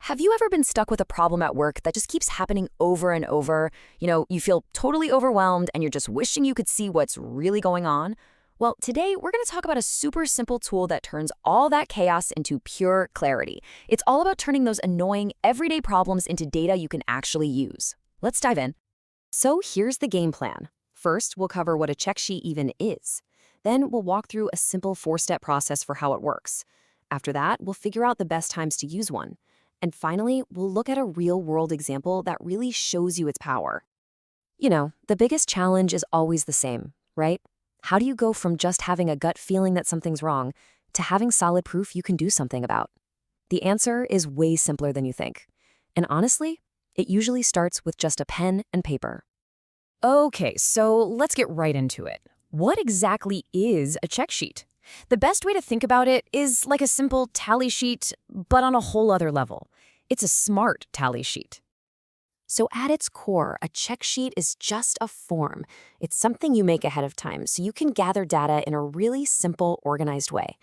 Have you ever been stuck with a problem at work that just keeps happening over and over? You feel totally overwhelmed and you're just wishing you could see what's really going on? Well, today we're going to talk about a super simple tool that turns all that chaos into pure clarity. It's all about turning those annoying, everyday problems into data you can actually use. Let's dive in. So here's the game plan. First, we'll cover what a check sheet even is. Then we'll walk through a simple four-step process for how it works. After that, we'll figure out the best times to use one. And finally, we'll look at a real-world example that really shows you its power. The biggest challenge is always the same, right? How do you go from just having a gut feeling that something's wrong to having solid proof you can do something about? The answer is way simpler than you think. And honestly, it usually starts with just a pen and paper. Okay, so let's get right into it. What exactly is a check sheet? The best way to think about it is like a simple tally sheet, but on a whole other level. It's a smart tally sheet. So at its core, a check sheet is just a form. It's something you make ahead of time so you can gather data in a really simple, organized way.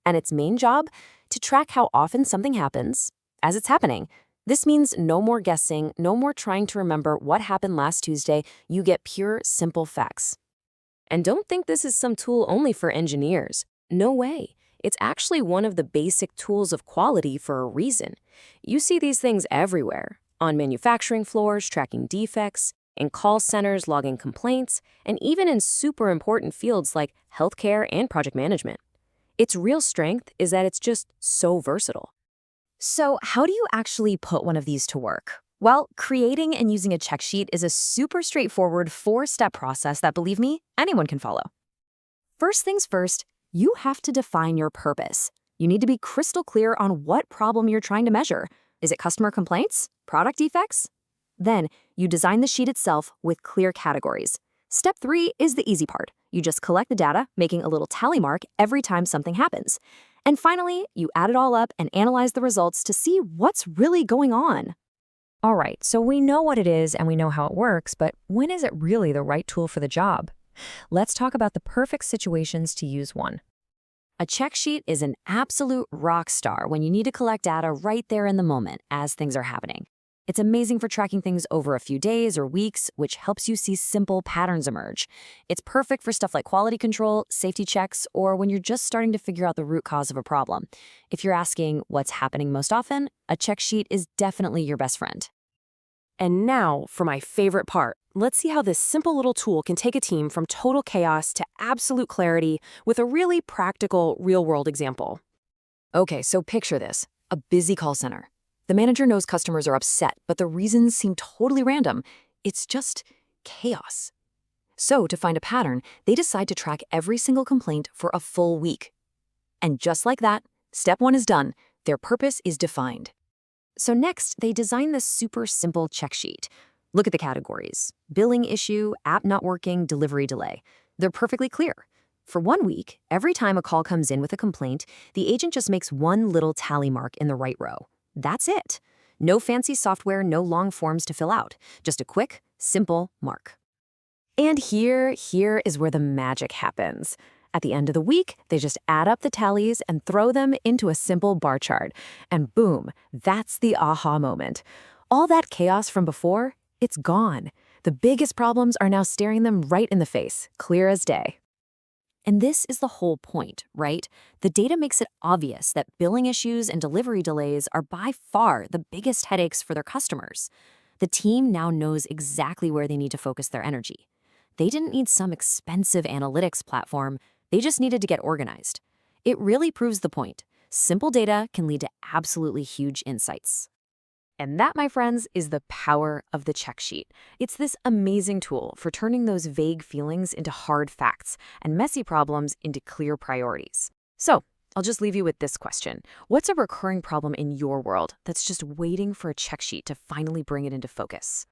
And its main job? To track how often something happens as it's happening. This means no more guessing, no more trying to remember what happened last Tuesday. You get pure, simple facts. And don't think this is some tool only for engineers. No way. It's actually one of the basic tools of quality for a reason. You see these things everywhere, on manufacturing floors, tracking defects, in call centers, logging complaints, and even in super important fields like healthcare and project management. Its real strength is that it's just so versatile. So how do you actually put one of these to work? Well, creating and using a check sheet is a super straightforward four-step process that, believe me, anyone can follow. First things first, you have to define your purpose. You need to be crystal clear on what problem you're trying to measure. Is it customer complaints? Product defects? Then, you design the sheet itself with clear categories. Step 3 is the easy part. You just collect the data, making a little tally mark every time something happens. And finally, you add it all up and analyze the results to see what's really going on. All right, so we know what it is and we know how it works, but when is it really the right tool for the job? Let's talk about the perfect situations to use one. A check sheet is an absolute rock star when you need to collect data right there in the moment as things are happening. It's amazing for tracking things over a few days or weeks, which helps you see simple patterns emerge. It's perfect for stuff like quality control, safety checks, or when you're just starting to figure out the root cause of a problem. If you're asking what's happening most often, a check sheet is definitely your best friend. And now for my favorite part. Let's see how this simple little tool can take a team from total chaos to absolute clarity with a really practical, real-world example. Okay, so picture this, a busy call center. The manager knows customers are upset, but the reasons seem totally random. It's just chaos. So to find a pattern, they decide to track every single complaint for a full week. And just like that, step 1 is done. Their purpose is defined. So next, they design this super simple check sheet. Look at the categories: billing issue, app not working, delivery delay. They're perfectly clear. For 1 week, every time a call comes in with a complaint, the agent just makes one little tally mark in the right row. That's it. No fancy software, no long forms to fill out. Just a quick, simple mark. And here is where the magic happens. At the end of the week, they just add up the tallies and throw them into a simple bar chart. And boom, that's the aha moment. All that chaos from before, it's gone. The biggest problems are now staring them right in the face, clear as day. And this is the whole point, right? The data makes it obvious that billing issues and delivery delays are by far the biggest headaches for their customers. The team now knows exactly where they need to focus their energy. They didn't need some expensive analytics platform. They just needed to get organized. It really proves the point. Simple data can lead to absolutely huge insights. And that, my friends, is the power of the check sheet. It's this amazing tool for turning those vague feelings into hard facts and messy problems into clear priorities. So, I'll just leave you with this question. What's a recurring problem in your world that's just waiting for a check sheet to finally bring it into focus?